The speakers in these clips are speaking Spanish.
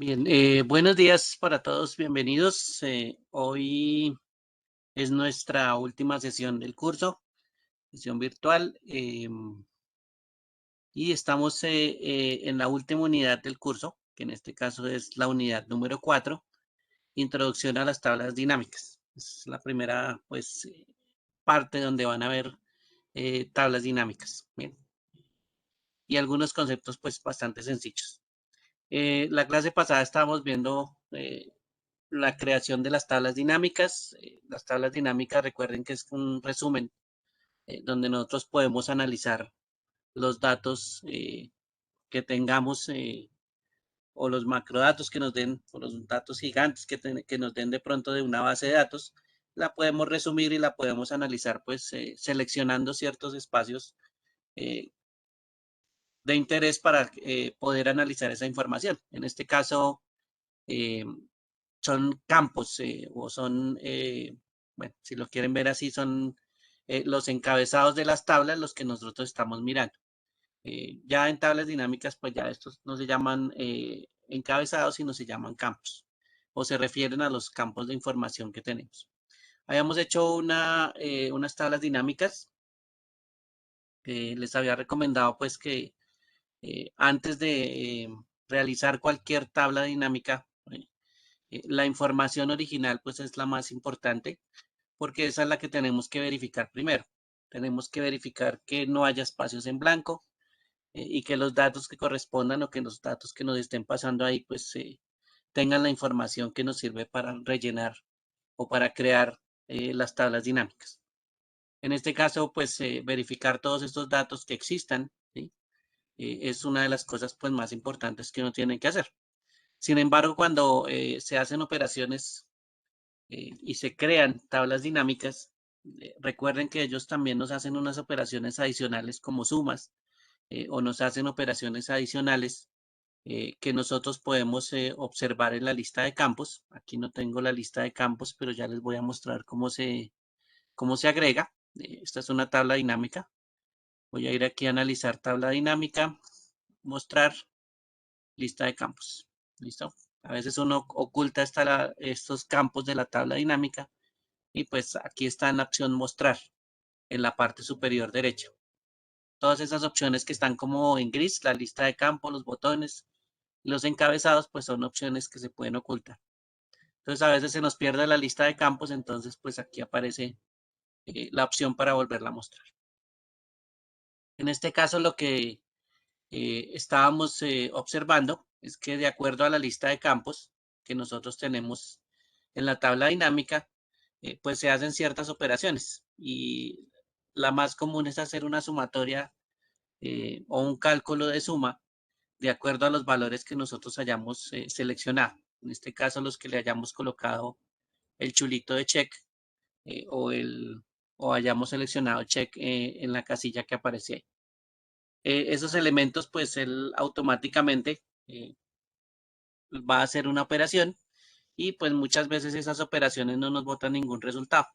Bien, buenos días para todos, bienvenidos. Hoy es nuestra última sesión del curso, sesión virtual, y estamos en la última unidad del curso, que en este caso es la unidad número 4, Introducción a las tablas dinámicas. Es la primera, pues, parte donde van a ver tablas dinámicas. Bien, y algunos conceptos, pues, bastante sencillos. La clase pasada estábamos viendo la creación de las tablas dinámicas. Las tablas dinámicas, recuerden que es un resumen donde nosotros podemos analizar los datos que tengamos o los macrodatos que nos den, o los datos gigantes que nos den de pronto de una base de datos. La podemos resumir y la podemos analizar pues seleccionando ciertos espacios eh, de interés para poder analizar esa información. En este caso, eh, son campos o son, bueno, si lo quieren ver así, son los encabezados de las tablas los que nosotros estamos mirando. Ya en tablas dinámicas, pues ya estos no se llaman encabezados, sino se llaman campos o se refieren a los campos de información que tenemos. Habíamos hecho unas tablas dinámicas. Les había recomendado pues que antes de realizar cualquier tabla dinámica, la información original pues es la más importante porque esa es la que tenemos que verificar primero. Tenemos que verificar que no haya espacios en blanco y que los datos que correspondan o que los datos que nos estén pasando ahí pues tengan la información que nos sirve para rellenar o para crear las tablas dinámicas. En este caso pues verificar todos estos datos que existan, ¿sí? Es una de las cosas pues más importantes que uno tiene que hacer. Sin embargo, cuando se hacen operaciones y se crean tablas dinámicas, recuerden que ellos también nos hacen unas operaciones adicionales como sumas o nos hacen operaciones adicionales que nosotros podemos observar en la lista de campos. Aquí no tengo la lista de campos, pero ya les voy a mostrar cómo se agrega. Esta es una tabla dinámica. Voy a ir aquí a analizar tabla dinámica, mostrar lista de campos. ¿Listo? A veces uno oculta estos campos de la tabla dinámica y pues aquí está en la opción mostrar en la parte superior derecha. Todas esas opciones que están como en gris, la lista de campos, los botones, los encabezados, pues son opciones que se pueden ocultar. Entonces a veces se nos pierde la lista de campos, entonces pues aquí aparece la opción para volverla a mostrar. En este caso lo que estábamos observando es que de acuerdo a la lista de campos que nosotros tenemos en la tabla dinámica, pues se hacen ciertas operaciones y la más común es hacer una sumatoria o un cálculo de suma de acuerdo a los valores que nosotros hayamos seleccionado. En este caso, los que le hayamos colocado el chulito de check eh, o, el, o hayamos seleccionado check en la casilla que aparece ahí. Esos elementos, pues él automáticamente va a hacer una operación y pues muchas veces esas operaciones no nos botan ningún resultado.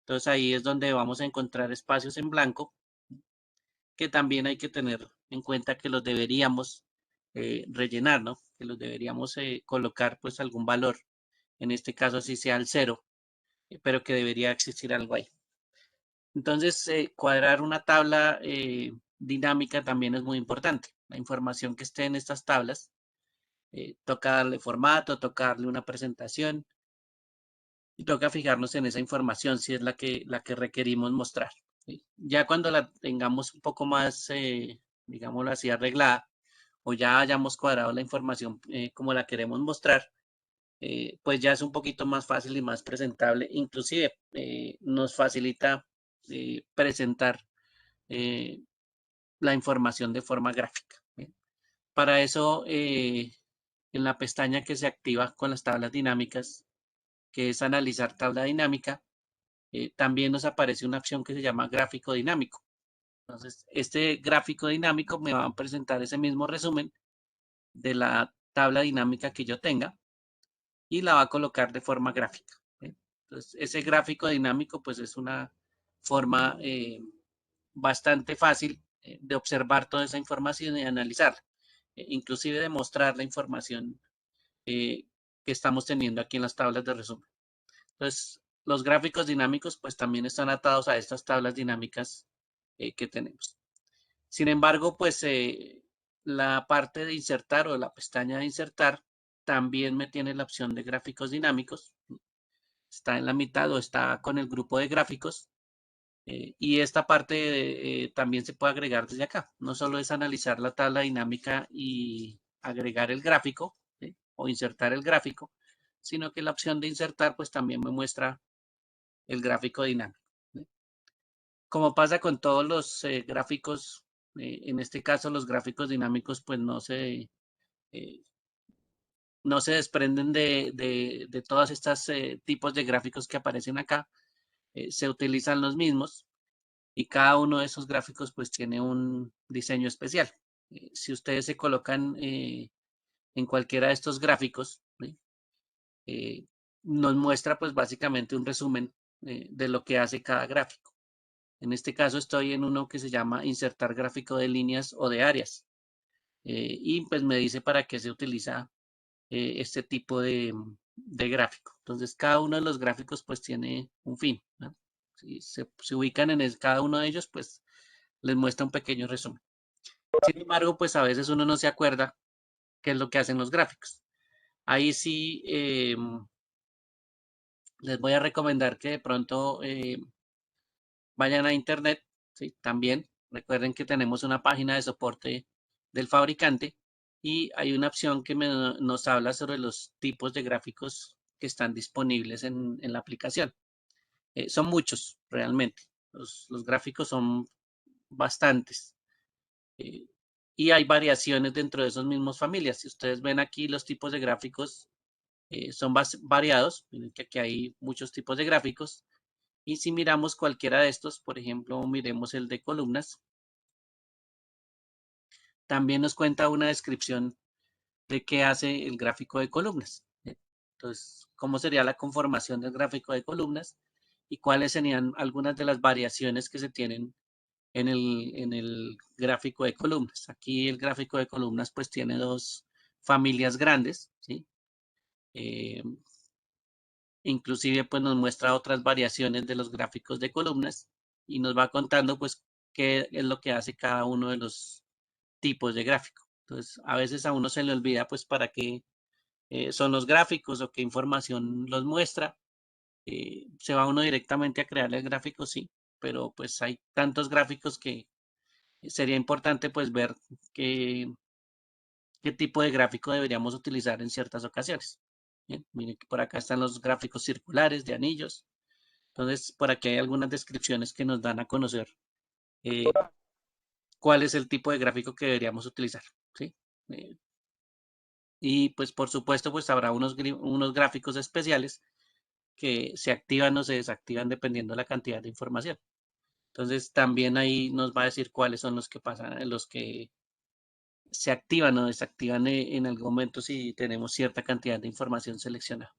Entonces ahí es donde vamos a encontrar espacios en blanco que también hay que tener en cuenta que los deberíamos rellenar, ¿no? Que los deberíamos colocar pues algún valor, en este caso así sea el cero, pero que debería existir algo ahí. Entonces, cuadrar una tabla dinámica también es muy importante. La información que esté en estas tablas, toca darle formato, toca darle una presentación y toca fijarnos en esa información si es la que requerimos mostrar. ¿Sí? Ya cuando la tengamos un poco más, digámoslo así, arreglada, o ya hayamos cuadrado la información como la queremos mostrar, pues ya es un poquito más fácil y más presentable. Inclusive nos facilita presentar eh, la información de forma gráfica. ¿Bien? Para eso, en la pestaña que se activa con las tablas dinámicas, que es analizar tabla dinámica, también nos aparece una opción que se llama gráfico dinámico. Entonces, este gráfico dinámico me va a presentar ese mismo resumen de la tabla dinámica que yo tenga y la va a colocar de forma gráfica. ¿Sí? Entonces, ese gráfico dinámico pues es una forma bastante fácil de observar toda esa información y analizarla, inclusive de mostrar la información que estamos teniendo aquí en las tablas de resumen. Entonces, los gráficos dinámicos pues también están atados a estas tablas dinámicas que tenemos. Sin embargo, pues la parte de insertar o la pestaña de insertar también me tiene la opción de gráficos dinámicos. Está en la mitad o está con el grupo de gráficos. Y esta parte también se puede agregar desde acá. No solo es analizar la tabla dinámica y agregar el gráfico, ¿sí? O insertar el gráfico, sino que la opción de insertar pues también me muestra el gráfico dinámico, ¿sí? Como pasa con todos los gráficos, en este caso los gráficos dinámicos pues eh, no se desprenden de todas estas tipos de gráficos que aparecen acá. Se utilizan los mismos y cada uno de esos gráficos pues tiene un diseño especial. Si ustedes se colocan en cualquiera de estos gráficos, ¿sí? Nos muestra pues básicamente un resumen de lo que hace cada gráfico. En este caso estoy en uno que se llama insertar gráfico de líneas o de áreas. Y pues me dice para qué se utiliza este tipo de gráfico. Entonces cada uno de los gráficos pues tiene un fin, ¿no? Si se ubican en cada uno de ellos pues les muestra un pequeño resumen. Sin embargo, pues a veces uno no se acuerda qué es lo que hacen los gráficos. Ahí sí les voy a recomendar que de pronto vayan a internet, ¿sí? También recuerden que tenemos una página de soporte del fabricante y hay una opción que nos habla sobre los tipos de gráficos que están disponibles en la aplicación. Son muchos realmente. Los gráficos son bastantes. Eh, y hay variaciones dentro de esas mismas familias. Si ustedes ven aquí los tipos de gráficos son variados. Miren que aquí hay muchos tipos de gráficos. Y si miramos cualquiera de estos, por ejemplo, miremos el de columnas, también nos cuenta una descripción de qué hace el gráfico de columnas. Entonces, cómo sería la conformación del gráfico de columnas y cuáles serían algunas de las variaciones que se tienen en el gráfico de columnas. Aquí el gráfico de columnas pues tiene dos familias grandes, ¿sí? Eh, Inclusive pues nos muestra otras variaciones de los gráficos de columnas y nos va contando pues qué es lo que hace cada uno de los tipos de gráfico. Entonces a veces a uno se le olvida pues para qué son los gráficos o qué información los muestra. Se va uno directamente a crear el gráfico, sí, pero pues hay tantos gráficos que sería importante pues ver qué tipo de gráfico deberíamos utilizar en ciertas ocasiones. Bien, miren que por acá están los gráficos circulares de anillos. Entonces, por aquí hay algunas descripciones que nos dan a conocer eh, cuál es el tipo de gráfico que deberíamos utilizar, ¿sí? Eh, y pues por supuesto, pues habrá unos gráficos especiales que se activan o se desactivan dependiendo de la cantidad de información. Entonces, también ahí nos va a decir cuáles son los que pasan, los que se activan o desactivan en algún momento si tenemos cierta cantidad de información seleccionada.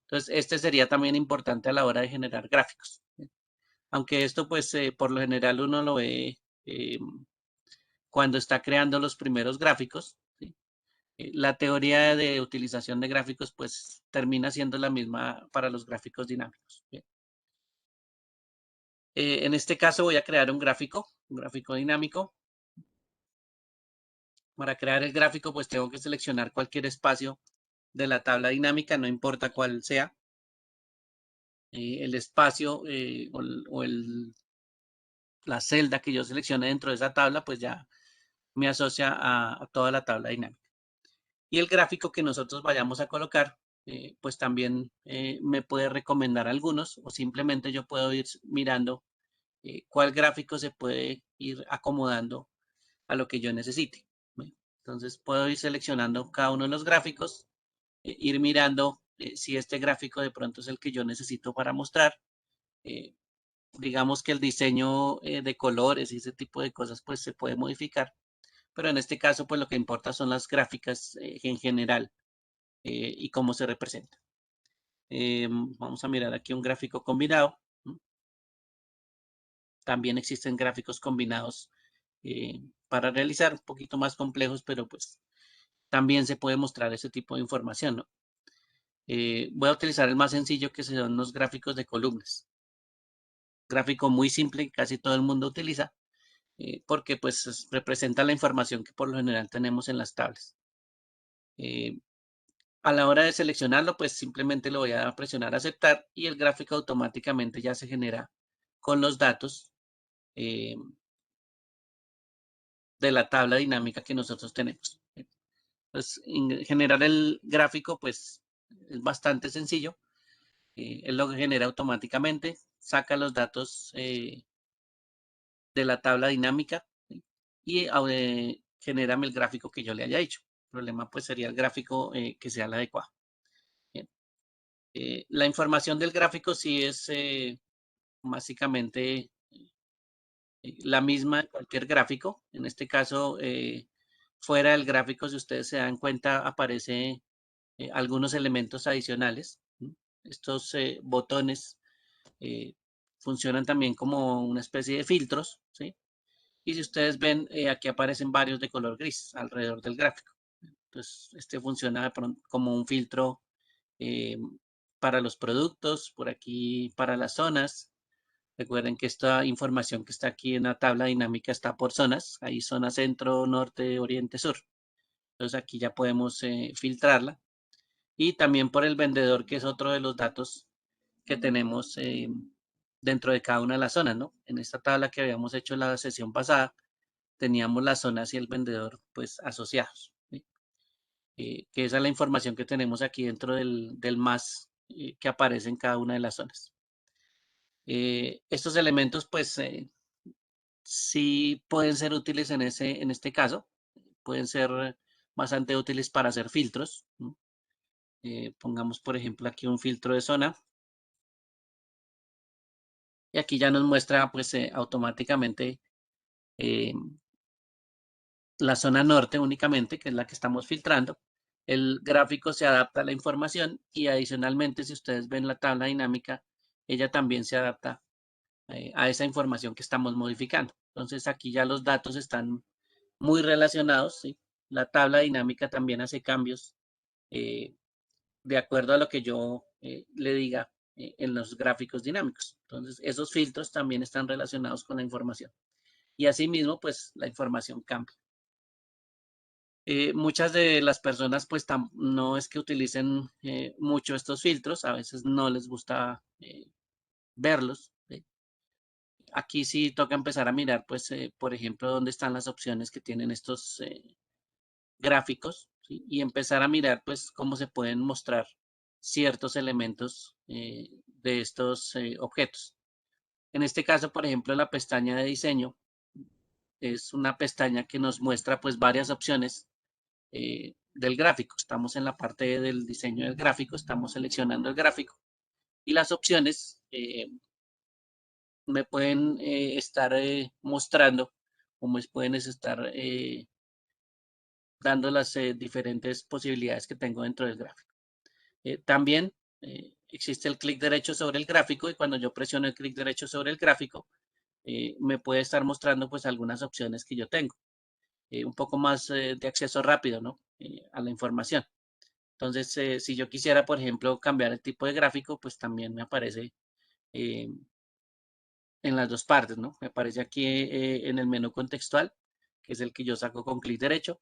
Entonces, este sería también importante a la hora de generar gráficos. Aunque esto, pues, por lo general uno lo ve cuando está creando los primeros gráficos, ¿sí? La teoría de utilización de gráficos, pues, termina siendo la misma para los gráficos dinámicos. ¿Bien? En este caso voy a crear un gráfico dinámico. Para crear el gráfico, pues tengo que seleccionar cualquier espacio de la tabla dinámica, no importa cuál sea. El espacio la celda que yo seleccione dentro de esa tabla, pues ya me asocia a toda la tabla dinámica. Y el gráfico que nosotros vayamos a colocar, pues también me puede recomendar algunos o simplemente yo puedo ir mirando cuál gráfico se puede ir acomodando a lo que yo necesite. Entonces puedo ir seleccionando cada uno de los gráficos, ir mirando si este gráfico de pronto es el que yo necesito para mostrar. Eh, digamos que el diseño de colores y ese tipo de cosas pues se puede modificar, pero en este caso pues lo que importa son las gráficas en general y cómo se representa. Vamos a mirar aquí un gráfico combinado. También existen gráficos combinados para realizar un poquito más complejos, pero pues también se puede mostrar ese tipo de información, ¿no? Voy a utilizar el más sencillo, que son los gráficos de columnas. Gráfico muy simple que casi todo el mundo utiliza, porque pues representa la información que por lo general tenemos en las tablas. A la hora de seleccionarlo, pues simplemente lo voy a presionar aceptar y el gráfico automáticamente ya se genera con los datos eh, de la tabla dinámica que nosotros tenemos. Pues generar el gráfico pues es bastante sencillo. Él lo genera automáticamente, saca los datos de la tabla dinámica, ¿sí? Y genérame el gráfico que yo le haya hecho. El problema pues sería el gráfico que sea el adecuado. Bien. La información del gráfico sí es básicamente la misma en cualquier gráfico. En este caso, fuera del gráfico, si ustedes se dan cuenta, aparece algunos elementos adicionales. Estos botones eh, funcionan también como una especie de filtros, ¿sí? Y si ustedes ven, aquí aparecen varios de color gris alrededor del gráfico. Entonces, este funciona como un filtro eh, para los productos, por aquí para las zonas. Recuerden que esta información que está aquí en la tabla dinámica está por zonas. Hay zona centro, norte, oriente, sur. Entonces aquí ya podemos filtrarla. Y también por el vendedor, que es otro de los datos que tenemos dentro de cada una de las zonas, ¿no? En esta tabla que habíamos hecho en la sesión pasada, teníamos las zonas y el vendedor pues asociados, ¿sí? Que esa es la información que tenemos aquí dentro del más que aparece en cada una de las zonas. Estos elementos pues sí pueden ser útiles en este caso, pueden ser bastante útiles para hacer filtros, ¿no? Pongamos por ejemplo aquí un filtro de zona y aquí ya nos muestra pues automáticamente eh, la zona norte únicamente, que es la que estamos filtrando. El gráfico se adapta a la información y adicionalmente, si ustedes ven la tabla dinámica, ella también se adapta a esa información que estamos modificando. Entonces aquí ya los datos están muy relacionados, ¿sí? La tabla dinámica también hace cambios eh, de acuerdo a lo que yo le diga en los gráficos dinámicos. Entonces esos filtros también están relacionados con la información. Y asimismo, pues la información cambia. Muchas de las personas pues no es que utilicen mucho estos filtros, a veces no les gusta verlos, ¿sí? Aquí sí toca empezar a mirar pues por ejemplo dónde están las opciones que tienen estos gráficos, ¿sí? Y empezar a mirar pues cómo se pueden mostrar ciertos elementos de estos objetos. En este caso, por ejemplo, la pestaña de diseño es una pestaña que nos muestra pues varias opciones del gráfico. Estamos en la parte del diseño del gráfico, estamos seleccionando el gráfico y las opciones me pueden estar mostrando o me pueden estar dando las diferentes posibilidades que tengo dentro del gráfico. También existe el clic derecho sobre el gráfico y cuando yo presiono el clic derecho sobre el gráfico, me puede estar mostrando pues algunas opciones que yo tengo. Un poco más de acceso rápido, ¿no? A la información. Entonces, si yo quisiera, por ejemplo, cambiar el tipo de gráfico, pues también me aparece eh, en las dos partes, ¿no? Me aparece aquí en el menú contextual, que es el que yo saco con clic derecho,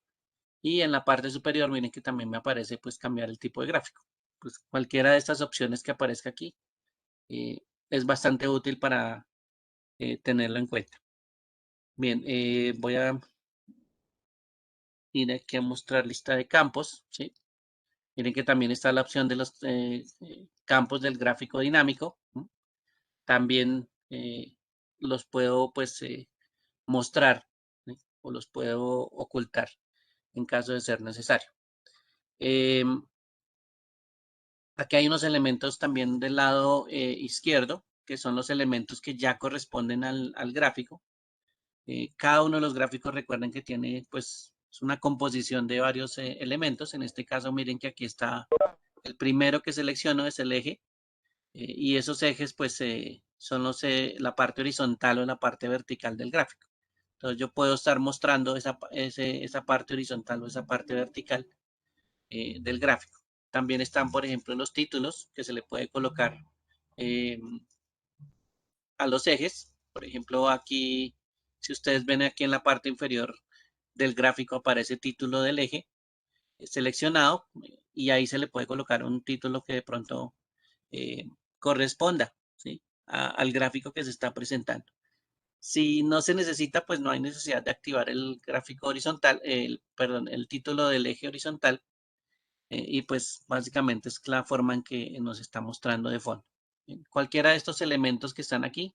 y en la parte superior, miren que también me aparece, pues, cambiar el tipo de gráfico. Pues cualquiera de estas opciones que aparezca aquí eh, es bastante útil para tenerlo en cuenta. Bien, voy a ir aquí a mostrar lista de campos, ¿sí? Miren que también está la opción de los campos del gráfico dinámico, ¿no? También los puedo pues mostrar, ¿sí? O los puedo ocultar en caso de ser necesario. Aquí hay unos elementos también del lado izquierdo, que son los elementos que ya corresponden al gráfico. Cada uno de los gráficos, recuerden que tiene pues es una composición de varios elementos. En este caso, miren que aquí está el primero que selecciono es el eje y esos ejes pues son la parte horizontal o la parte vertical del gráfico. Entonces yo puedo estar mostrando esa parte horizontal o esa parte vertical del gráfico. También están, por ejemplo, los títulos que se le puede colocar a los ejes. Por ejemplo, aquí, si ustedes ven aquí en la parte inferior del gráfico aparece título del eje seleccionado y ahí se le puede colocar un título que de pronto corresponda, ¿sí? Al gráfico que se está presentando. Si no se necesita, pues no hay necesidad de activar el gráfico horizontal, perdón, el título del eje horizontal, y pues básicamente es la forma en que nos está mostrando de fondo. Cualquiera de estos elementos que están aquí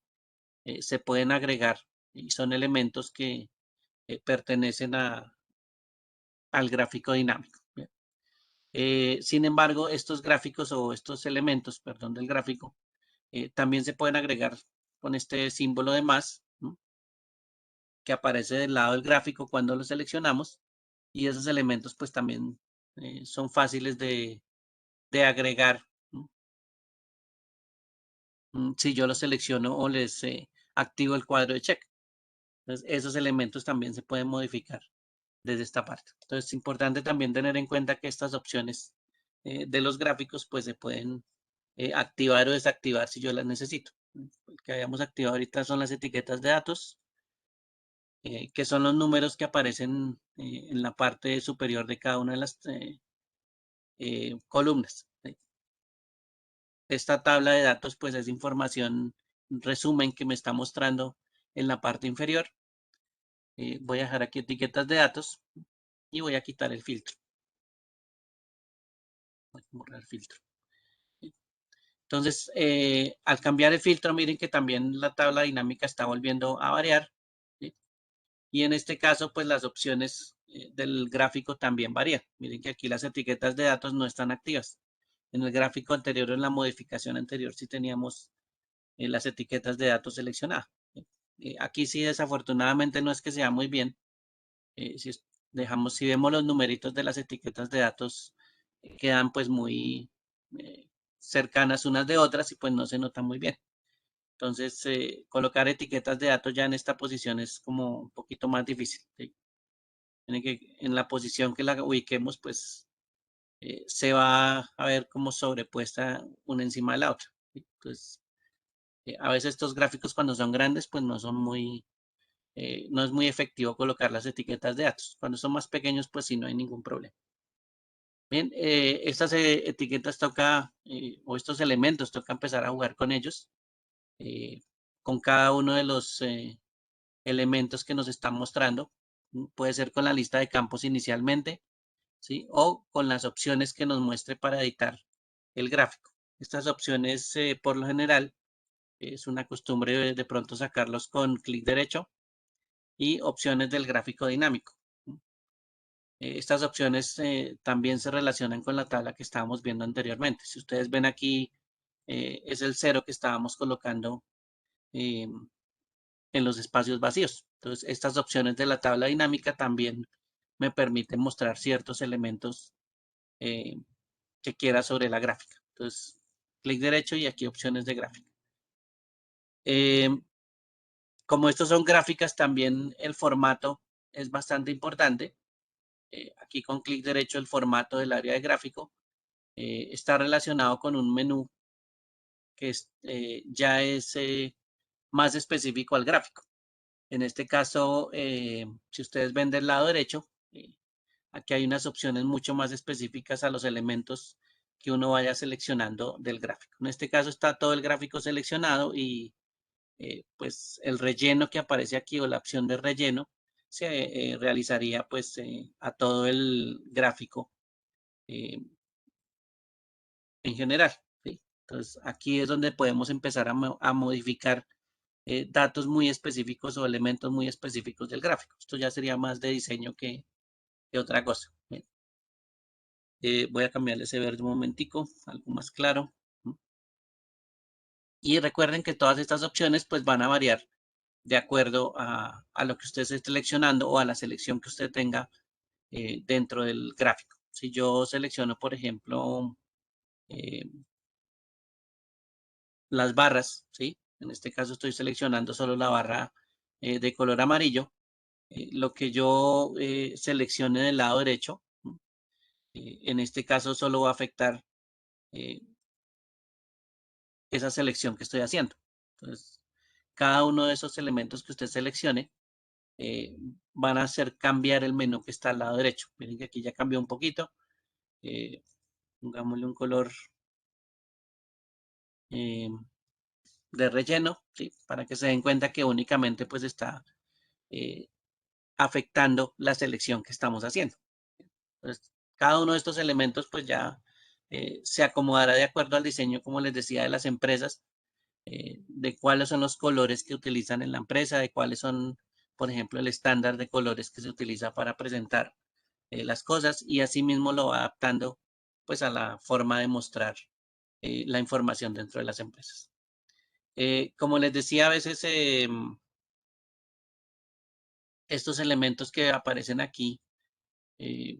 se pueden agregar y son elementos que pertenecen al gráfico dinámico. Sin embargo, estos gráficos o estos elementos, perdón, del gráfico, también se pueden agregar con este símbolo de más, ¿no? Que aparece del lado del gráfico cuando lo seleccionamos y esos elementos pues también son fáciles de agregar, ¿no? Si yo los selecciono o les activo el cuadro de check. Entonces, esos elementos también se pueden modificar desde esta parte. Entonces, es importante también tener en cuenta que estas opciones de los gráficos pues se pueden activar o desactivar si yo las necesito. El que habíamos activado ahorita son las etiquetas de datos, que son los números que aparecen en la parte superior de cada una de las columnas. Esta tabla de datos pues es información, resumen que me está mostrando en la parte inferior. Voy a dejar aquí etiquetas de datos y voy a quitar el filtro. Voy a borrar el filtro. Entonces, al cambiar el filtro, miren que también la tabla dinámica está volviendo a variar, ¿sí? Y en este caso, pues las opciones del gráfico también varían. Miren que aquí las etiquetas de datos no están activas. En el gráfico anterior, en la modificación anterior, sí teníamos las etiquetas de datos seleccionadas. Aquí sí, desafortunadamente, no es que sea muy bien. Si si vemos los numeritos de las etiquetas de datos, quedan pues muy cercanas unas de otras y pues no se nota muy bien. Entonces, colocar etiquetas de datos ya en esta posición es como un poquito más difícil, ¿sí? Tiene que, en la posición que la ubiquemos, pues se va a ver como sobrepuesta una encima de la otra, ¿sí? Entonces, a veces estos gráficos cuando son grandes, pues no son muy, no es muy efectivo colocar las etiquetas de datos. Cuando son más pequeños, pues sí, no hay ningún problema. Bien, estas etiquetas toca, o estos elementos toca empezar a jugar con ellos, con cada uno de los elementos que nos están mostrando. Puede ser con la lista de campos inicialmente, ¿sí? O con las opciones que nos muestre para editar el gráfico. Estas opciones, por lo general, es una costumbre de pronto sacarlos con clic derecho y opciones del gráfico dinámico. Estas opciones también se relacionan con la tabla que estábamos viendo anteriormente. Si ustedes ven aquí, es el 0 que estábamos colocando eh, en los espacios vacíos. Entonces, estas opciones de la tabla dinámica también me permiten mostrar ciertos elementos eh, que quiera sobre la gráfica. Entonces, clic derecho y aquí opciones de gráfica. Eh, como estos son gráficas, también el formato es bastante importante. Aquí con clic derecho el formato del área de gráfico está relacionado con un menú que ya es más específico al gráfico. En este caso, si ustedes ven del lado derecho, aquí hay unas opciones mucho más específicas a los elementos que uno vaya seleccionando del gráfico. En este caso está todo el gráfico seleccionado y pues el relleno que aparece aquí o la opción de relleno se realizaría pues a todo el gráfico en general, ¿sí? Entonces aquí es donde podemos empezar a modificar datos muy específicos o elementos muy específicos del gráfico. Esto ya sería más de diseño que otra cosa. Bien. Voy a cambiarle ese verde un momentico, algo más claro. Y recuerden que todas estas opciones pues van a variar de acuerdo a lo que usted esté seleccionando o a la selección que usted tenga dentro del gráfico. Si yo selecciono, por ejemplo, eh, las barras, ¿sí? En este caso estoy seleccionando solo la barra de color amarillo. Lo que yo seleccione del lado derecho, ¿no? En este caso solo va a afectar esa selección que estoy haciendo. Entonces, cada uno de esos elementos que usted seleccione van a hacer cambiar el menú que está al lado derecho. Miren que aquí ya cambió un poquito. Pongámosle un color eh, de relleno, ¿sí? Para que se den cuenta que únicamente pues está eh, afectando la selección que estamos haciendo. Entonces, cada uno de estos elementos pues ya se acomodará de acuerdo al diseño, como les decía, de las empresas, de cuáles son los colores que utilizan en la empresa, de cuáles son, por ejemplo, el estándar de colores que se utiliza para presentar las cosas y asimismo lo va adaptando pues a la forma de mostrar la información dentro de las empresas. Como les decía, a veces estos elementos que aparecen aquí, eh,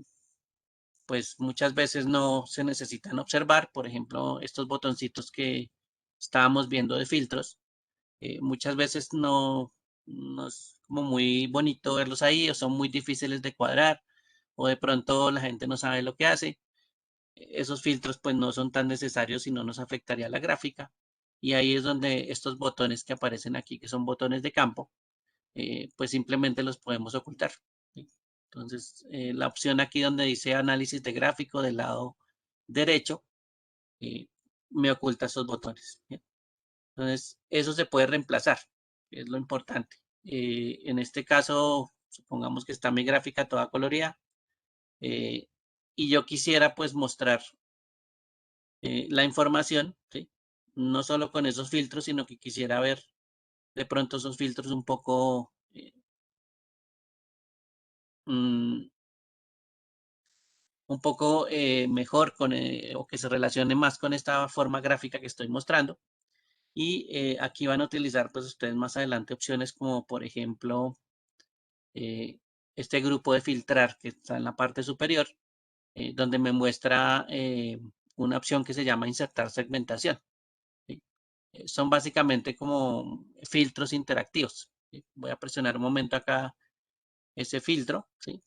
pues muchas veces no se necesitan observar. Por ejemplo, estos botoncitos que estábamos viendo de filtros, muchas veces no es como muy bonito verlos ahí o son muy difíciles de cuadrar o de pronto la gente no sabe lo que hace. Esos filtros pues no son tan necesarios y no nos afectaría la gráfica. Y ahí es donde estos botones que aparecen aquí, que son botones de campo, pues simplemente los podemos ocultar. ¿Sí? Entonces, la opción aquí donde dice análisis de gráfico del lado derecho, eh, me oculta esos botones. ¿Sí? Entonces, eso se puede reemplazar, que es lo importante. En este caso, supongamos que está mi gráfica toda colorida eh, y yo quisiera pues mostrar la información, ¿sí? No solo con esos filtros, sino que quisiera ver de pronto esos filtros mm, un poco mejor con, o que se relacione más con esta forma gráfica que estoy mostrando. Y aquí van a utilizar pues ustedes más adelante opciones como por ejemplo eh, este grupo de filtrar que está en la parte superior, donde me muestra una opción que se llama insertar segmentación. ¿Sí? Son básicamente como filtros interactivos. ¿Sí? Voy a presionar un momento acá ese filtro, ¿sí?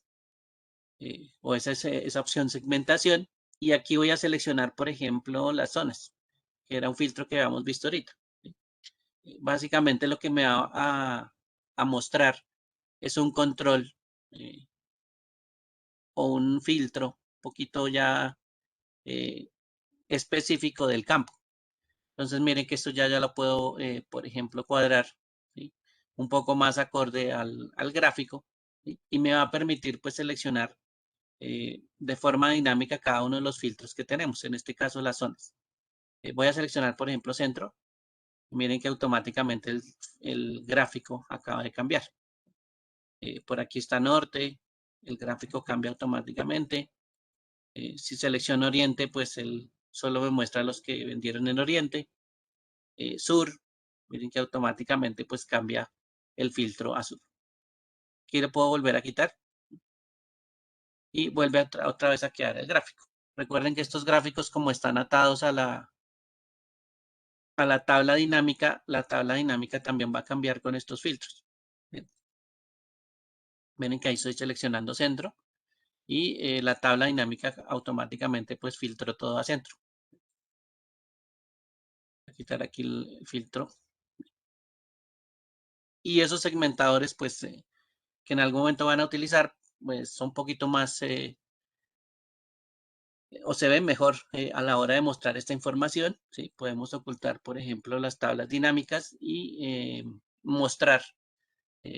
O esa opción segmentación. Y aquí voy a seleccionar, por ejemplo, las zonas, que era un filtro que habíamos visto ahorita. ¿Sí? Básicamente lo que me va a mostrar es un control eh, o un filtro un poquito ya eh, específico del campo. Entonces miren que esto ya lo puedo, por ejemplo, cuadrar, ¿sí? Un poco más acorde al gráfico, ¿sí? Y me va a permitir pues seleccionar de forma dinámica cada uno de los filtros que tenemos, en este caso las zonas. Voy a seleccionar, por ejemplo, centro. Miren que automáticamente el gráfico acaba de cambiar. Por aquí está norte, el gráfico cambia automáticamente. Si selecciono oriente, pues él solo me muestra los que vendieron en oriente. Sur, miren que automáticamente pues cambia el filtro a sur. Aquí le puedo volver a quitar y vuelve otra vez a quedar el gráfico. Recuerden que estos gráficos como están atados a la tabla dinámica también va a cambiar con estos filtros. Bien. Miren que ahí estoy seleccionando centro y la tabla dinámica automáticamente pues filtró todo a centro. Voy a quitar aquí el filtro. Y esos segmentadores pues que en algún momento van a utilizar pues son un poquito más o se ven mejor a la hora de mostrar esta información. ¿Sí? Podemos ocultar, por ejemplo, las tablas dinámicas y mostrar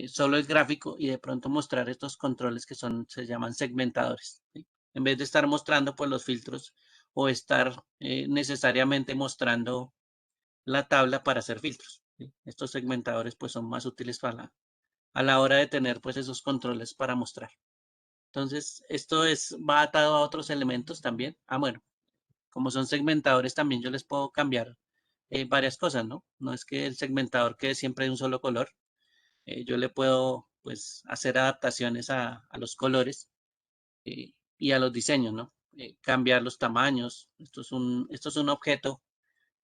solo el gráfico y de pronto mostrar estos controles que se llaman segmentadores. ¿Sí? En vez de estar mostrando pues, los filtros o estar necesariamente mostrando la tabla para hacer filtros. ¿Sí? Estos segmentadores pues, son más útiles a la hora de tener pues, esos controles para mostrar. Entonces, va atado a otros elementos también. Bueno, como son segmentadores, también yo les puedo cambiar varias cosas, ¿no? No es que el segmentador quede siempre de un solo color. Yo le puedo, pues, hacer adaptaciones a los colores y a los diseños, ¿no? Cambiar los tamaños. Esto es un objeto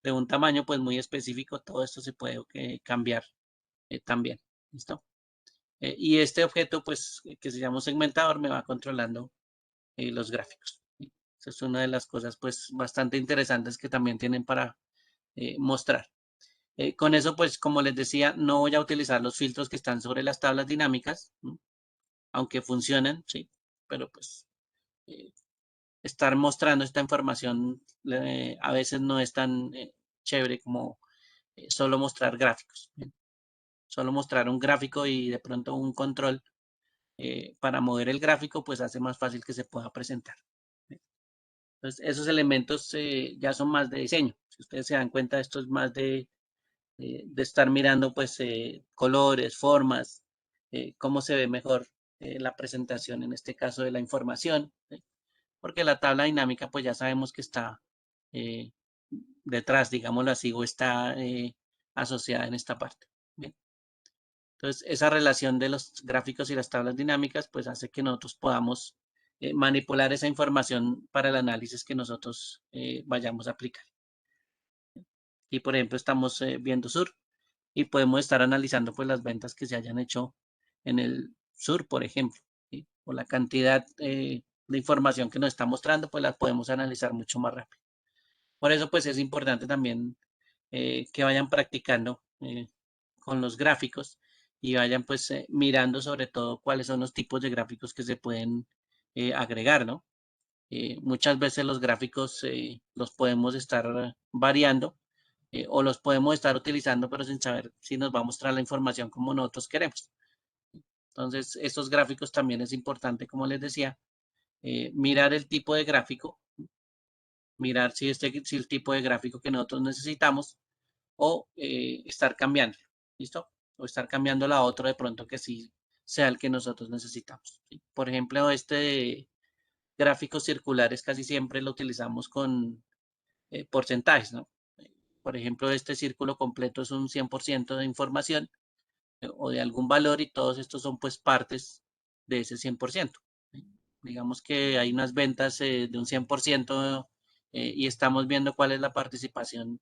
de un tamaño, pues, muy específico. Todo esto se puede cambiar también. ¿Listo? Y este objeto, pues, que se llama un segmentador, me va controlando los gráficos. Esa es una de las cosas pues bastante interesantes que también tienen para mostrar. Con eso, pues, como les decía, no voy a utilizar los filtros que están sobre las tablas dinámicas, aunque funcionen, sí, pero pues eh, estar mostrando esta información a veces no es tan chévere como solo mostrar gráficos. ¿Bien? Solo mostrar un gráfico y de pronto un control para mover el gráfico, pues hace más fácil que se pueda presentar. ¿Bien? Entonces, esos elementos ya son más de diseño. Si ustedes se dan cuenta, esto es más de estar mirando pues colores, formas, cómo se ve mejor la presentación, en este caso de la información, ¿sí? Porque la tabla dinámica pues ya sabemos que está eh, detrás, digámoslo así, o está asociada en esta parte. Bien. Entonces, esa relación de los gráficos y las tablas dinámicas pues hace que nosotros podamos manipular esa información para el análisis que nosotros vayamos a aplicar. Y por ejemplo, estamos viendo sur y podemos estar analizando pues las ventas que se hayan hecho en el sur, por ejemplo, ¿sí? O la cantidad de información que nos está mostrando, pues la podemos analizar mucho más rápido. Por eso pues es importante también que vayan practicando con los gráficos y vayan pues mirando sobre todo cuáles son los tipos de gráficos que se pueden agregar, ¿no? Muchas veces los gráficos los podemos estar variando o los podemos estar utilizando, pero sin saber si nos va a mostrar la información como nosotros queremos. Entonces, estos gráficos también es importante, como les decía, mirar el tipo de gráfico, mirar si el tipo de gráfico que nosotros necesitamos o estar cambiando, ¿listo? O estar cambiando la otra de pronto que sí sea el que nosotros necesitamos. ¿Sí? Por ejemplo, este de gráficos circulares casi siempre lo utilizamos con porcentajes, ¿no? Por ejemplo, este círculo completo es un 100% de información o de algún valor y todos estos son pues partes de ese 100%. ¿Sí? Digamos que hay unas ventas de un 100% y estamos viendo cuál es la participación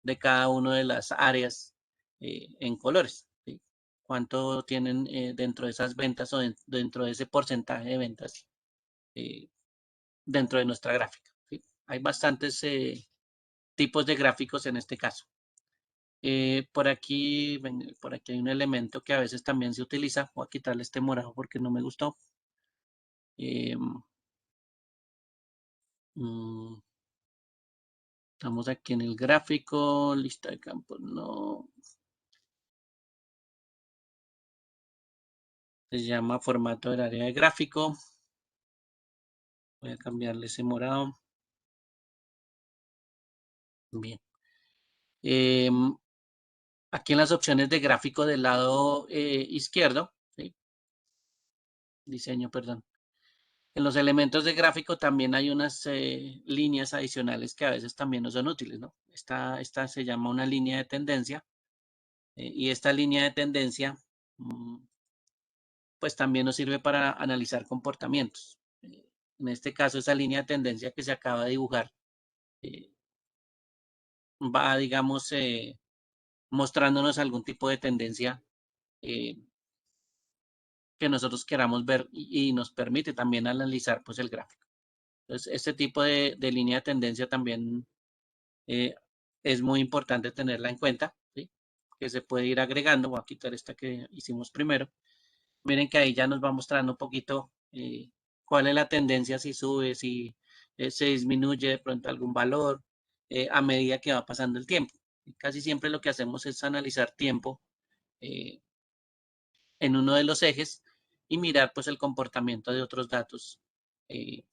de cada una de las áreas en colores. ¿Sí? Cuánto tienen dentro de esas ventas o dentro de ese porcentaje de ventas eh, dentro de nuestra gráfica. ¿Sí? Hay bastantes tipos de gráficos en este caso. Por aquí hay un elemento que a veces también se utiliza. Voy a quitarle este morado porque no me gustó. Eh, mm, estamos aquí en el gráfico, lista de campos, no. Se llama formato del área de gráfico. Voy a cambiarle ese morado. Bien. Eh, aquí en las opciones de gráfico del lado izquierdo, ¿sí? Diseño, perdón. En los elementos de gráfico también hay unas líneas adicionales que a veces también no son útiles, ¿no? Esta se llama una línea de tendencia y esta línea de tendencia mm, pues también nos sirve para analizar comportamientos. En este caso, esa línea de tendencia que se acaba de dibujar eh, va, digamos, mostrándonos algún tipo de tendencia eh, que nosotros queramos ver y nos permite también analizar pues el gráfico. Entonces, este tipo de línea de tendencia también eh, es muy importante tenerla en cuenta, ¿sí? Que se puede ir agregando. Voy a quitar esta que hicimos primero. Miren que ahí ya nos va mostrando un poquito cuál es la tendencia, si sube, si se disminuye de pronto algún valor a medida que va pasando el tiempo. Y casi siempre lo que hacemos es analizar tiempo eh, en uno de los ejes y mirar pues el comportamiento de otros datos eh,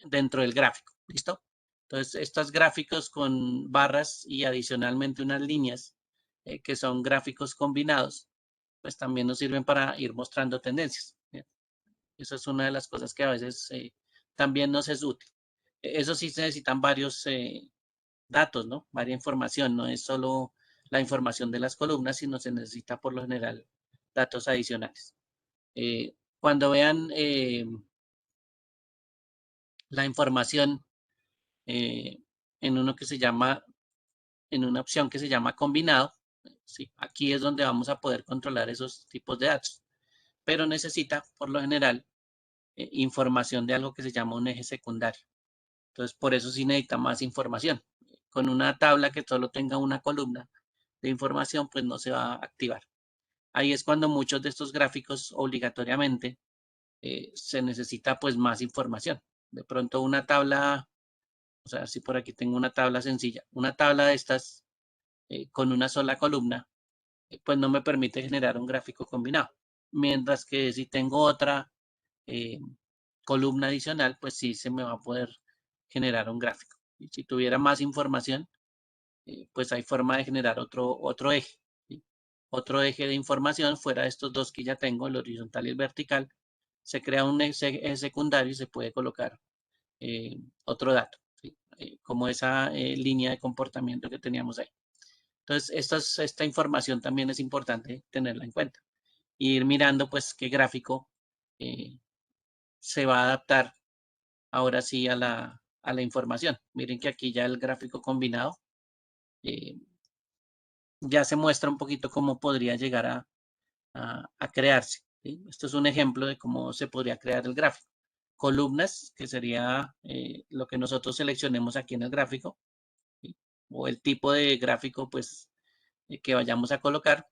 dentro del gráfico. ¿Listo? Entonces, estos gráficos con barras y adicionalmente unas líneas que son gráficos combinados, pues también nos sirven para ir mostrando tendencias. ¿Bien? Esa es una de las cosas que a veces también nos es útil. Eso sí se necesitan varios datos, ¿no? Varia información, no es solo la información de las columnas, sino se necesita por lo general datos adicionales. Cuando vean la información eh, en uno que se llama, en una opción que se llama combinado, ¿sí? Aquí es donde vamos a poder controlar esos tipos de datos, pero necesita por lo general información de algo que se llama un eje secundario. Entonces, por eso sí necesita más información. Con una tabla que solo tenga una columna de información, pues no se va a activar. Ahí es cuando muchos de estos gráficos obligatoriamente se necesita pues más información. De pronto una tabla, o sea, si por aquí tengo una tabla sencilla, una tabla de estas con una sola columna, pues no me permite generar un gráfico combinado. Mientras que si tengo otra eh, columna adicional, pues sí se me va a poder generar un gráfico. Y si tuviera más información, pues hay forma de generar otro eje. ¿Sí? Otro eje de información fuera de estos dos que ya tengo, el horizontal y el vertical. Se crea un eje secundario y se puede colocar otro dato, ¿sí? Como esa línea de comportamiento que teníamos ahí. Entonces, esta información también es importante tenerla en cuenta. Y ir mirando, pues, qué gráfico eh, se va a adaptar ahora sí a la información. Miren que aquí ya el gráfico combinado eh, ya se muestra un poquito cómo podría llegar a crearse. ¿Sí? Esto es un ejemplo de cómo se podría crear el gráfico. Columnas, que sería lo que nosotros seleccionemos aquí en el gráfico, ¿sí? O el tipo de gráfico pues que vayamos a colocar.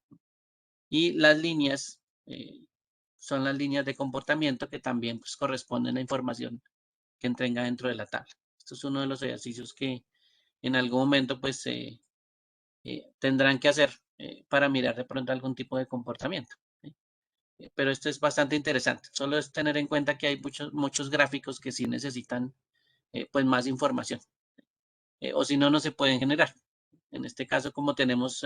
Y las líneas son las líneas de comportamiento que también pues, corresponden a la información que entrega dentro de la tabla. Esto es uno de los ejercicios que en algún momento pues tendrán que hacer para mirar de pronto algún tipo de comportamiento. ¿Sí? Pero esto es bastante interesante. Solo es tener en cuenta que hay muchos gráficos que sí necesitan pues más información. O si no, no se pueden generar. En este caso, como tenemos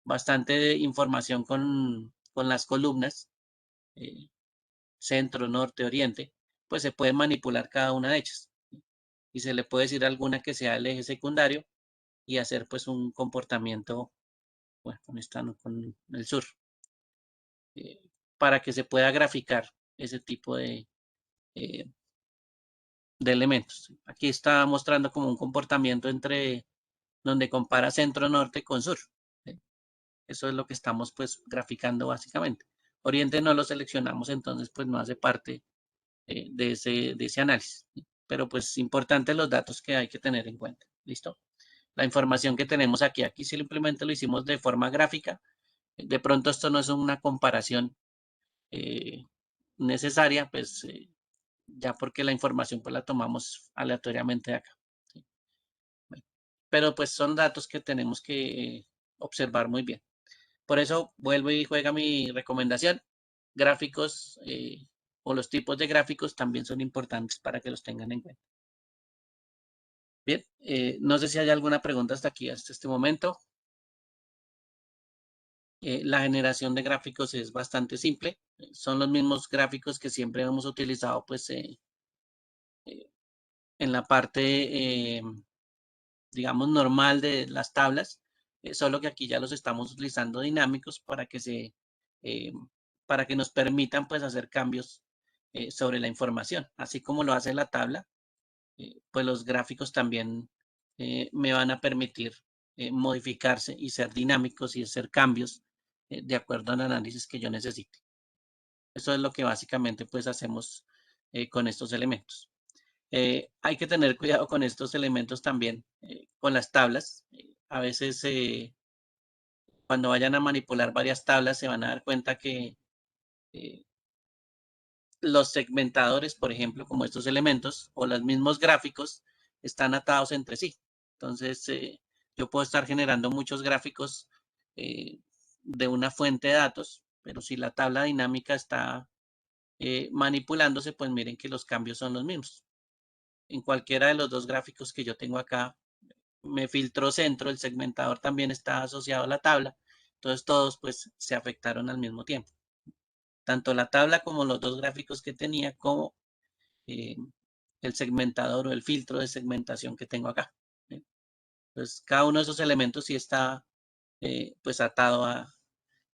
bastante información con las columnas, eh, centro, norte, oriente, pues se puede manipular cada una de ellas. Y se le puede decir alguna que sea el eje secundario y hacer pues un comportamiento, bueno, con esta, no, con el sur, eh, para que se pueda graficar ese tipo eh, de elementos. Aquí está mostrando como un comportamiento entre donde compara centro-norte con sur. ¿Sí? Eso es lo que estamos pues graficando básicamente. Oriente no lo seleccionamos, entonces pues no hace parte de ese análisis. ¿Sí? Pero pues importante los datos que hay que tener en cuenta. ¿Listo? La información que tenemos aquí simplemente lo hicimos de forma gráfica. De pronto esto no es una comparación eh, necesaria, pues ya porque la información pues la tomamos aleatoriamente de acá. ¿Sí? Bueno, pero pues son datos que tenemos que observar muy bien. Por eso vuelvo y juega mi recomendación. Gráficos o los tipos de gráficos también son importantes para que los tengan en cuenta. Bien, no sé si hay alguna pregunta hasta aquí, hasta este momento. La generación de gráficos es bastante simple. Son los mismos gráficos que siempre hemos utilizado pues eh, en la parte digamos, normal de las tablas, solo que aquí ya los estamos utilizando dinámicos eh, para que nos permitan pues hacer cambios sobre la información, así como lo hace la tabla, pues los gráficos también me van a permitir modificarse y ser dinámicos y hacer cambios de acuerdo al análisis que yo necesite. Eso es lo que básicamente pues hacemos con estos elementos. Hay que tener cuidado con estos elementos también, con las tablas. A veces cuando vayan a manipular varias tablas se van a dar cuenta que eh, los segmentadores, por ejemplo, como estos elementos o los mismos gráficos, están atados entre sí. Entonces, yo puedo estar generando muchos gráficos eh, de una fuente de datos, pero si la tabla dinámica está manipulándose, pues miren que los cambios son los mismos. En cualquiera de los dos gráficos que yo tengo acá, me filtró centro, el segmentador también está asociado a la tabla, entonces todos pues se afectaron al mismo tiempo. Tanto la tabla como los dos gráficos que tenía, como eh, el segmentador o el filtro de segmentación que tengo acá. ¿Sí? Entonces cada uno de esos elementos sí está pues atado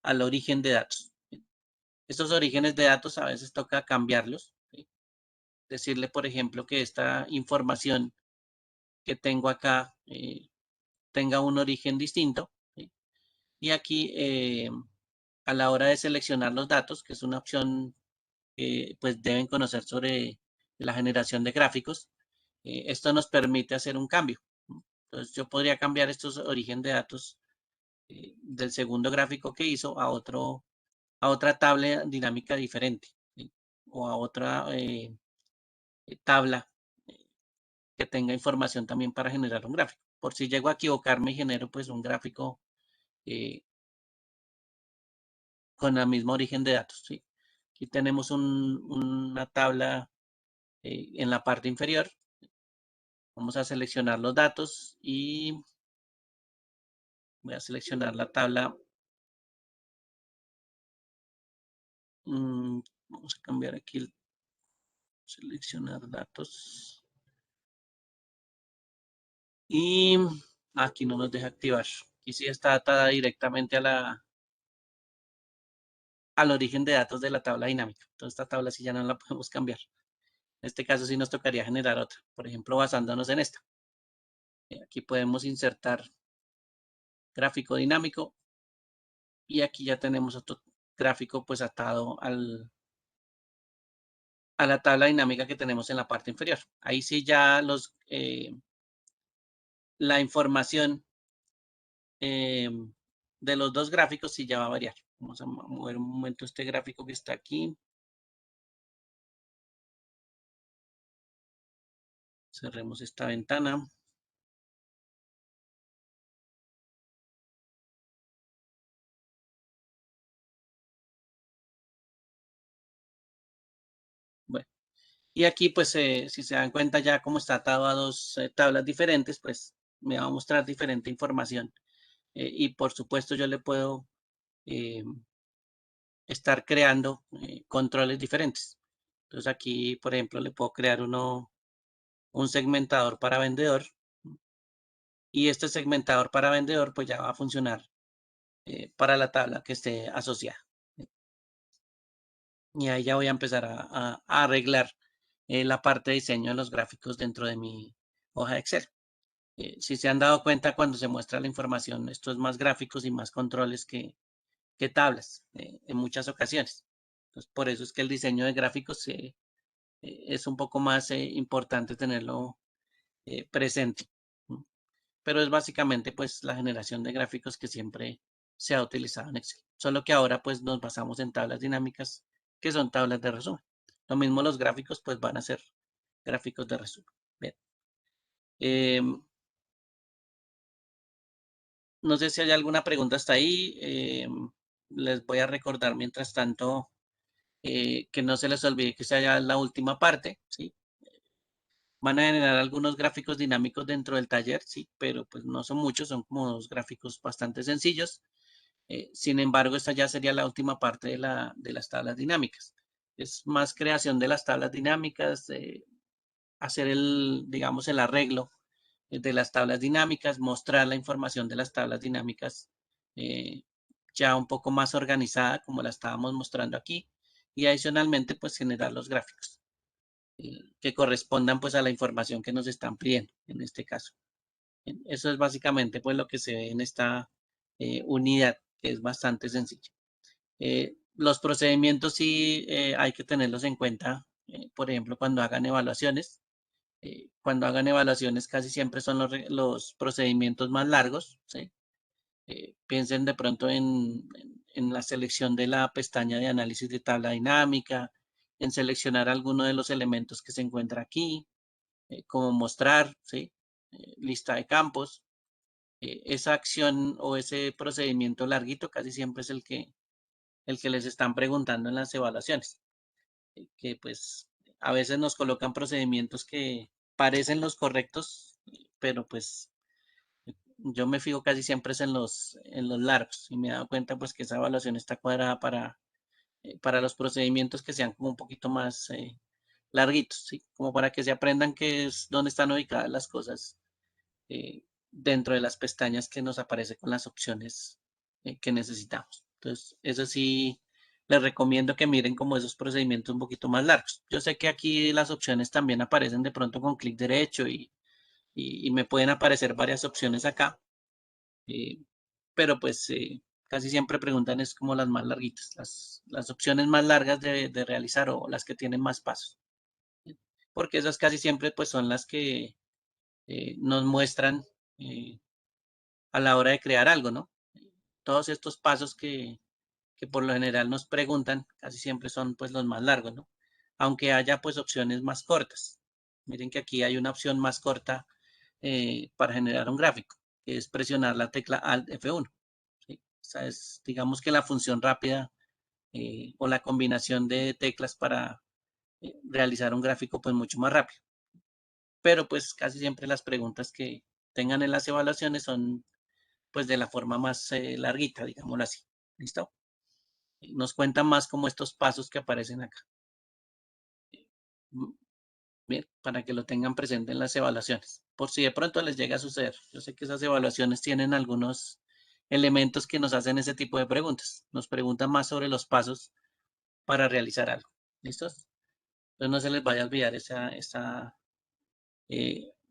al origen de datos. ¿Sí? Estos orígenes de datos a veces toca cambiarlos. ¿Sí? Decirle, por ejemplo, que esta información que tengo acá tenga un origen distinto. ¿Sí? Y aquí, a la hora de seleccionar los datos, que es una opción pues deben conocer sobre la generación de gráficos. Esto nos permite hacer un cambio. Entonces yo podría cambiar estos origen de datos del segundo gráfico que hizo a otra tabla dinámica diferente, ¿sí? O a otra tabla que tenga información también para generar un gráfico. Por si llego a equivocarme y genero pues un gráfico eh, con el mismo origen de datos, ¿sí? Aquí tenemos una tabla en la parte inferior. Vamos a seleccionar los datos y voy a seleccionar la tabla. Vamos a cambiar aquí el seleccionar datos. Y aquí no nos deja activar. Aquí sí está atada directamente al origen de datos de la tabla dinámica. Entonces esta tabla sí ya no la podemos cambiar. En este caso sí nos tocaría generar otra. Por ejemplo, basándonos en esta. Aquí podemos insertar gráfico dinámico. Y aquí ya tenemos otro gráfico pues atado a la tabla dinámica que tenemos en la parte inferior. Ahí sí ya la información de los dos gráficos sí ya va a variar. Vamos a mover un momento este gráfico que está aquí. Cerremos esta ventana. Bueno, y aquí pues si se dan cuenta ya como está atado a dos tablas diferentes, pues me va a mostrar diferente información. Y por supuesto yo le puedo eh, estar creando controles diferentes. Entonces aquí, por ejemplo, le puedo crear un segmentador para vendedor y este segmentador para vendedor pues ya va a funcionar para la tabla que esté asociada. Y ahí ya voy a empezar a arreglar la parte de diseño de los gráficos dentro de mi hoja de Excel. Si se han dado cuenta cuando se muestra la información, esto es más gráficos y más controles que tablas en muchas ocasiones. Entonces, por eso es que el diseño de gráficos es un poco más importante tenerlo presente. Pero es básicamente pues la generación de gráficos que siempre se ha utilizado en Excel. Solo que ahora pues nos basamos en tablas dinámicas que son tablas de resumen. Lo mismo los gráficos pues van a ser gráficos de resumen. Bien. No sé si hay alguna pregunta hasta ahí. Les voy a recordar mientras tanto que no se les olvide que sea ya la última parte, ¿sí? Van a generar algunos gráficos dinámicos dentro del taller, sí, pero pues no son muchos, son como dos gráficos bastante sencillos. Sin embargo, esta ya sería la última parte de las tablas dinámicas. Es más creación de las tablas dinámicas, hacer digamos, el arreglo de las tablas dinámicas, mostrar la información de las tablas dinámicas eh, ya un poco más organizada, como la estábamos mostrando aquí, y adicionalmente, pues generar los gráficos que correspondan pues a la información que nos están pidiendo en este caso. Eso es básicamente pues lo que se ve en esta unidad, que es bastante sencilla. Los procedimientos sí hay que tenerlos en cuenta, por ejemplo, cuando hagan evaluaciones. Cuando hagan evaluaciones casi siempre son los procedimientos más largos, ¿sí? Piensen de pronto en la selección de la pestaña de análisis de tabla dinámica, en seleccionar alguno de los elementos que se encuentra aquí, como mostrar, ¿sí? Lista de campos. Esa acción o ese procedimiento larguito casi siempre es el que les están preguntando en las evaluaciones, que pues a veces nos colocan procedimientos que parecen los correctos, pero pues yo me fijo casi siempre es en los largos y me he dado cuenta pues que esa evaluación está cuadrada para los procedimientos que sean como un poquito más larguitos, ¿sí? Como para que se aprendan qué es, dónde están ubicadas las cosas dentro de las pestañas que nos aparece con las opciones que necesitamos. Entonces, eso sí, les recomiendo que miren como esos procedimientos un poquito más largos. Yo sé que aquí las opciones también aparecen de pronto con clic derecho y me pueden aparecer varias opciones acá, eh, pero pues casi siempre preguntan es como las más larguitas, las opciones más largas de realizar o las que tienen más pasos. Porque esas casi siempre pues son las que nos muestran a la hora de crear algo, ¿no? Todos estos pasos que por lo general nos preguntan casi siempre son pues los más largos, ¿no? Aunque haya pues opciones más cortas. Miren que aquí hay una opción más corta para generar un gráfico, que es presionar la tecla Alt F1. ¿Sí? Esa es, digamos que la función rápida o la combinación de teclas para realizar un gráfico pues mucho más rápido. Pero pues casi siempre las preguntas que tengan en las evaluaciones son pues de la forma más larguita, digámoslo así. ¿Listo? Nos cuentan más como estos pasos que aparecen acá. Mm, Bien, para que lo tengan presente en las evaluaciones, por si de pronto les llega a suceder. Yo sé que esas evaluaciones tienen algunos elementos que nos hacen ese tipo de preguntas. Nos preguntan más sobre los pasos para realizar algo. ¿Listos? Entonces no se les vaya a olvidar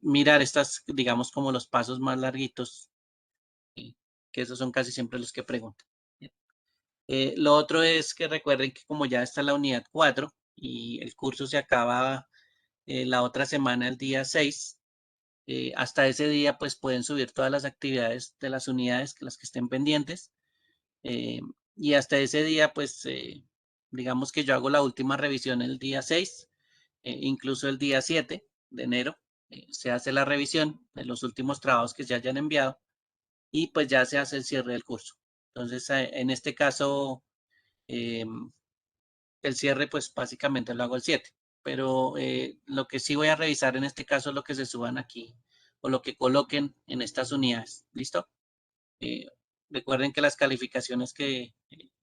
mirar estas, digamos, como los pasos más larguitos, eh, que esos son casi siempre los que preguntan. Lo otro es que recuerden que como ya está la unidad 4 y el curso se acaba la otra semana, el día 6, hasta ese día pues pueden subir todas las actividades de las unidades, las que estén pendientes. eh, y hasta ese día pues digamos que yo hago la última revisión el día 6, incluso el día 7 de enero. Se hace la revisión de los últimos trabajos que se hayan enviado y pues ya se hace el cierre del curso. Entonces, en este caso, eh, el cierre pues básicamente lo hago el 7, pero lo que sí voy a revisar en este caso es lo que se suban aquí o lo que coloquen en estas unidades. ¿Listo? Eh, Recuerden que las calificaciones que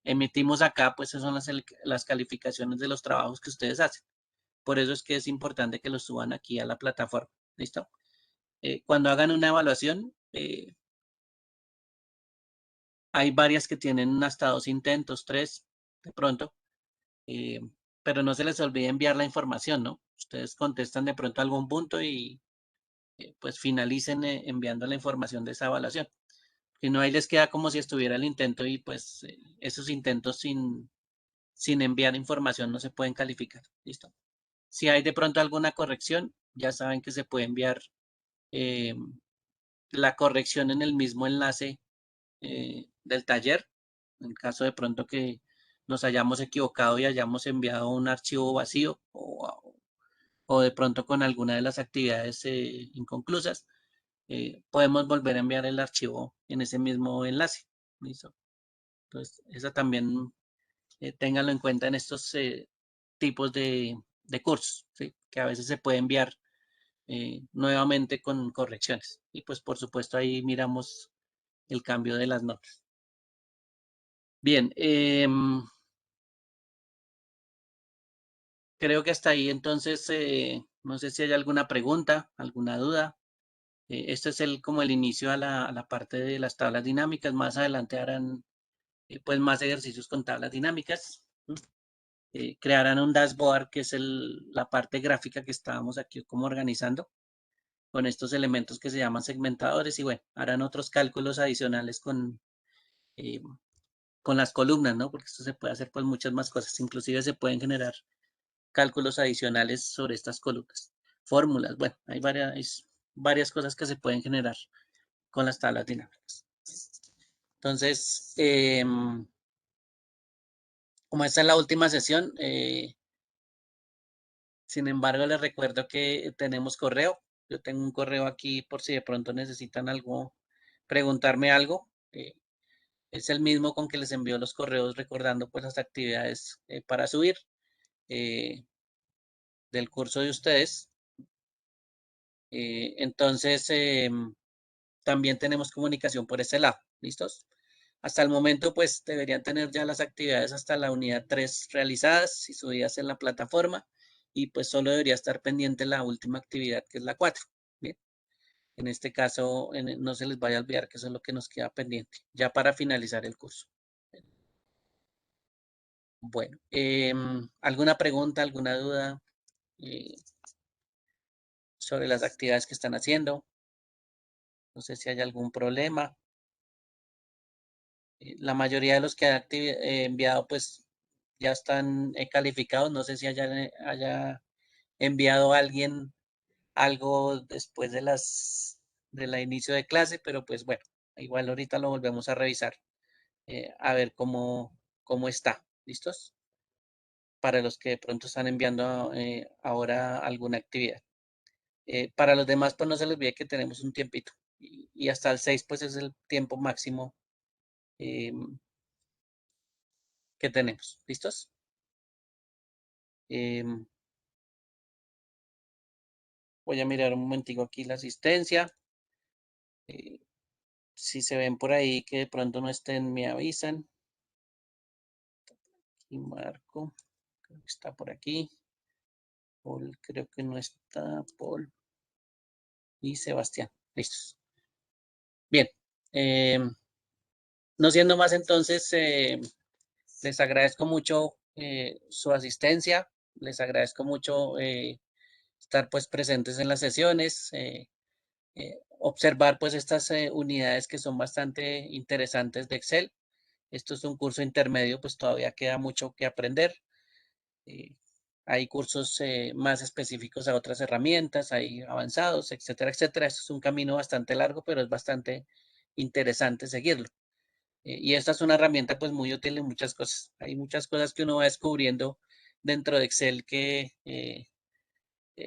emitimos acá pues esas son las calificaciones de los trabajos que ustedes hacen. Por eso es que es importante que los suban aquí a la plataforma. ¿Listo? Cuando hagan una evaluación, hay varias que tienen hasta 2 intentos, 3 de pronto, eh, pero no se les olvide enviar la información, ¿no? Ustedes contestan de pronto algún punto y pues finalicen enviando la información de esa evaluación. Si no, ahí les queda como si estuviera el intento y pues esos intentos sin enviar información no se pueden calificar. ¿Listo? Si hay de pronto alguna corrección, ya saben que se puede enviar eh, la corrección en el mismo enlace del taller, en caso de pronto que nos hayamos equivocado y hayamos enviado un archivo vacío o de pronto con alguna de las actividades inconclusas, podemos volver a enviar el archivo en ese mismo enlace. ¿Listo? Entonces, eso también ténganlo en cuenta en estos tipos de cursos, ¿sí? Que a veces se puede enviar nuevamente con correcciones. Y pues por supuesto ahí miramos el cambio de las notas. Bien, creo que hasta ahí entonces, no sé si hay alguna pregunta, alguna duda. Este es como el inicio a la parte de las tablas dinámicas. Más adelante harán pues más ejercicios con tablas dinámicas. Crearán un dashboard que es la parte gráfica que estábamos aquí como organizando con estos elementos que se llaman segmentadores y bueno, harán otros cálculos adicionales eh, con las columnas, ¿no? Porque esto se puede hacer pues muchas más cosas. Inclusive se pueden generar cálculos adicionales sobre estas columnas. Fórmulas, bueno, hay varias cosas que se pueden generar con las tablas dinámicas. Entonces, como esta es la última sesión, sin embargo, les recuerdo que tenemos correo. Yo tengo un correo aquí por si de pronto necesitan algo, preguntarme algo. Es el mismo con que les envío los correos recordando pues las actividades para subir eh, del curso de ustedes. Entonces, también tenemos comunicación por ese lado. ¿Listos? Hasta el momento, pues deberían tener ya las actividades hasta la unidad 3 realizadas y subidas en la plataforma. Y pues solo debería estar pendiente la última actividad, que es la 4. Bien. En este caso, no se les vaya a olvidar que eso es lo que nos queda pendiente, ya para finalizar el curso. Bueno, ¿alguna pregunta, alguna duda eh, sobre las actividades que están haciendo? No sé si hay algún problema. La mayoría de los que han enviado pues ya están calificados. No sé si haya enviado a alguien algo después de la inicio de clase, pero pues bueno, igual ahorita lo volvemos a revisar, a ver cómo está. ¿Listos? Para los que de pronto están enviando ahora alguna actividad. Para los demás, pues no se les olvide que tenemos un tiempito. Y hasta el 6, pues es el tiempo máximo eh, que tenemos. ¿Listos? Voy a mirar un momentico aquí la asistencia. Si se ven por ahí que de pronto no estén, me avisan. Y Marco, creo que está por aquí. Paul, creo que no está. Paul y Sebastián. Listos. Bien. No siendo más, entonces, les agradezco mucho su asistencia. Les agradezco mucho estar pues presentes en las sesiones. Observar pues estas unidades que son bastante interesantes de Excel. Esto es un curso intermedio, pues todavía queda mucho que aprender. Eh, hay cursos más específicos a otras herramientas, hay avanzados, etcétera, etcétera. Esto es un camino bastante largo, pero es bastante interesante seguirlo. Y esta es una herramienta pues muy útil en muchas cosas. Hay muchas cosas que uno va descubriendo dentro de Excel que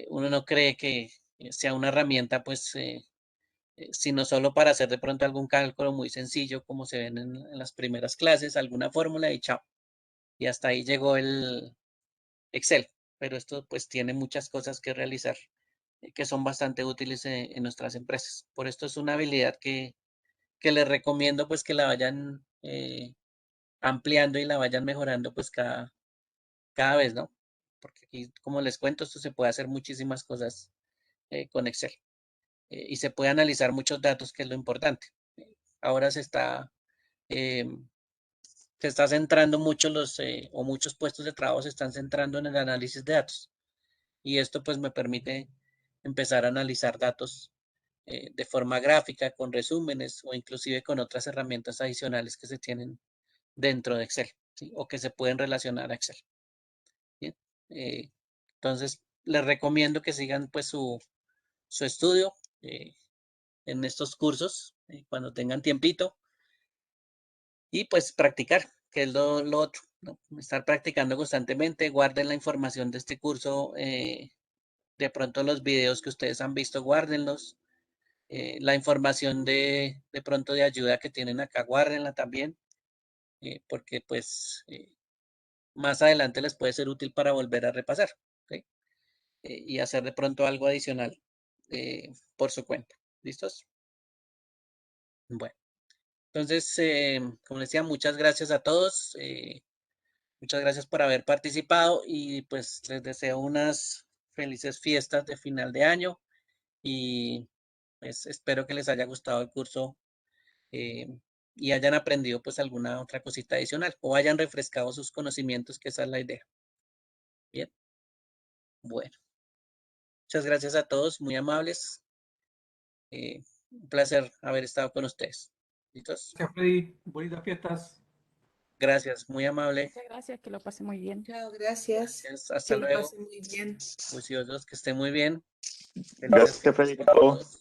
uno no cree que sea una herramienta pues sino solo para hacer de pronto algún cálculo muy sencillo como se ven en las primeras clases, alguna fórmula y chao. Y hasta ahí llegó el Excel, pero esto pues tiene muchas cosas que realizar que son bastante útiles en nuestras empresas. Por esto es una habilidad que les recomiendo pues que la vayan ampliando y la vayan mejorando pues cada vez, ¿no? Porque aquí, como les cuento, esto se puede hacer muchísimas cosas con Excel y se puede analizar muchos datos, que es lo importante. Ahora eh, se está centrando mucho o muchos puestos de trabajo se están centrando en el análisis de datos. Y esto pues me permite empezar a analizar datos de forma gráfica, con resúmenes o inclusive con otras herramientas adicionales que se tienen dentro de Excel, ¿sí? O que se pueden relacionar a Excel. Bien. Eh, entonces, les recomiendo que sigan pues su estudio en estos cursos cuando tengan tiempito y pues practicar, que es lo otro, ¿no? Estar practicando constantemente, guarden la información de este curso, de pronto los videos que ustedes han visto, guárdenlos, la información de pronto de ayuda que tienen acá, guárdenla también, porque pues más adelante les puede ser útil para volver a repasar, ¿ok? Y hacer de pronto algo adicional por su cuenta. ¿Listos? Bueno, entonces, como les decía, muchas gracias a todos. Muchas gracias por haber participado y pues les deseo unas felices fiestas de final de año y pues espero que les haya gustado el curso eh, y hayan aprendido pues alguna otra cosita adicional o hayan refrescado sus conocimientos, que esa es la idea. Bien, bueno, muchas gracias a todos, muy amables. Un placer haber estado con ustedes. ¿Listos? Gracias, Freddy. Bonitas fiestas. Gracias, muy amable. Muchas gracias, que lo pase muy bien. Chao, gracias. Gracias, hasta Que lo luego. pasen muy bien. Juiciosos, que estén muy bien. Felices Gracias, fiestas Freddy. para todos.